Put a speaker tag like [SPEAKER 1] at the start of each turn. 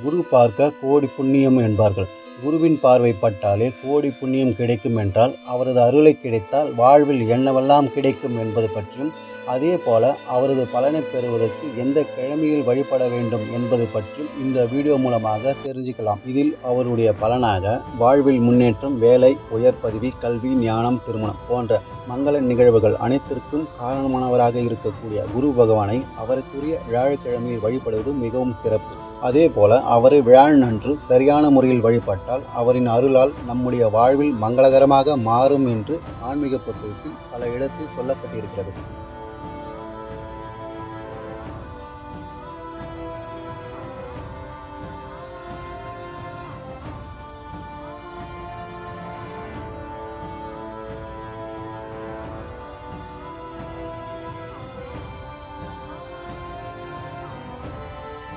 [SPEAKER 1] குரு பார்க்க கோடி புண்ணியம் என்பார்கள். குருவின் பார்வை பட்டாலே கோடி புண்ணியம் கிடைக்கும் என்றால், அவரது அருளை கிடைத்தால் வாழ்வில் என்னவெல்லாம் கிடைக்கும் என்பது பற்றியும், அதே போல அவரது பலனை பெறுவதற்கு எந்த கிழமையில் வழிபட வேண்டும் என்பது பற்றியும் இந்த வீடியோ மூலமாக தெரிஞ்சுக்கலாம். இதில் அவருடைய பலனாக வாழ்வில் முன்னேற்றம், வேலை, உயர் பதவி, கல்வி, ஞானம், திருமணம் போன்ற மங்கள நிகழ்வுகள் அனைத்திற்கும் காரணமானவராக இருக்கக்கூடிய குரு பகவானை அவருக்குரிய வியாழக்கிழமையில் வழிபடுவது மிகவும் சிறப்பு. அதே போல அவரை வியாழனன்று சரியான முறையில் வழிபட்டால் அவரின் அருளால் நம்முடைய வாழ்வில் மங்களகரமாக மாறும் என்று ஆன்மீக புத்தகத்தில் பல இடத்தில் சொல்லப்பட்டிருக்கிறது.